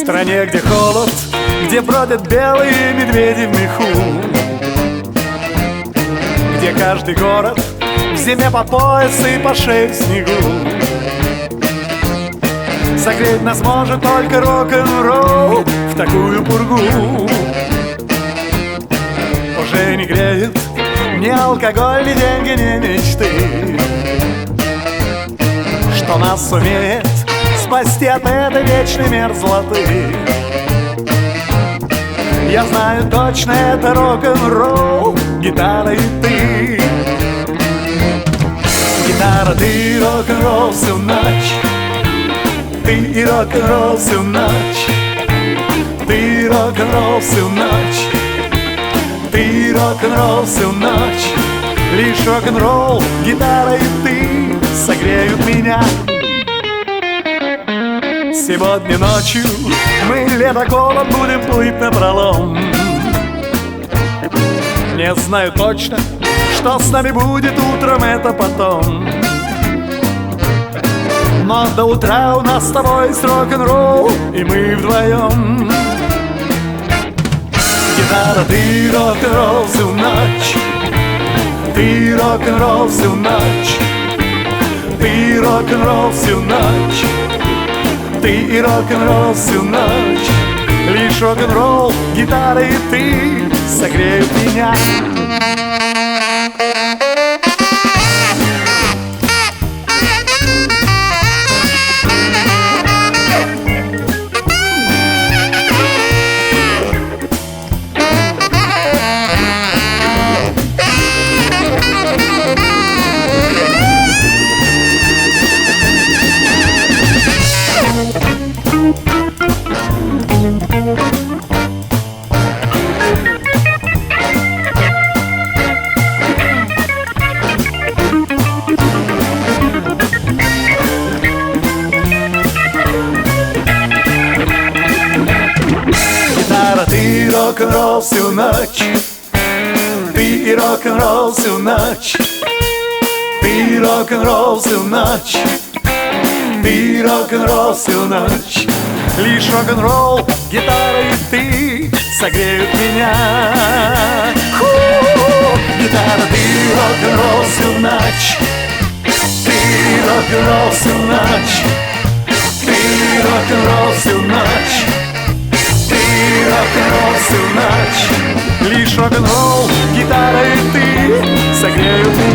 стране, где холод, где бродят белые медведи в меху, где каждый город в зиме по пояс и по шее в снегу. Согреть нас может только рок-н-ролл в такую пургу. Уже не греет ни алкоголь, ни деньги, ни мечты, что нас сумеет спасти от этой вечной мерзлоты. Я знаю точно, это рок-н-ролл, гитара и ты. Гитара, ты, рок-н-ролл всю ночь. Ты и рок-н-ролл всю ночь. Ты рок-н-ролл всю ночь. Ты рок-н-ролл всю ночь. Лишь рок-н-ролл, гитара и ты согреют меня. Сегодня ночью мы ледоколом будем плыть напролом. Не знаю точно, что с нами будет утром, это потом. Но до утра у нас с тобой есть рок-н-ролл, и мы вдвоем. Гитара, ты рок-н-ролл всю ночь. Ты рок-н-ролл всю ночь. Ты рок-н-ролл всю ночь. Ты и рок-н-ролл всю ночь. Лишь рок-н-ролл, гитара и ты согреют меня. Гитара, ты рок-н-ролл всю ночь. Ты и рок-н-ролл всю ночь. Ты рок-н-ролл всю ночь. Ты рок-н-ролл всю ночь. Лишь рок-н-ролл, гитара и ты согреют меня. Гитара, ты рок-н-ролл всю ночь. Ты рок-н-ролл всю ночь. Ты рок-н-ролл всю ночь. Ты рок-н-ролл всю ночь. Лишь рок-н-ролл, гитара и ты согреют меня.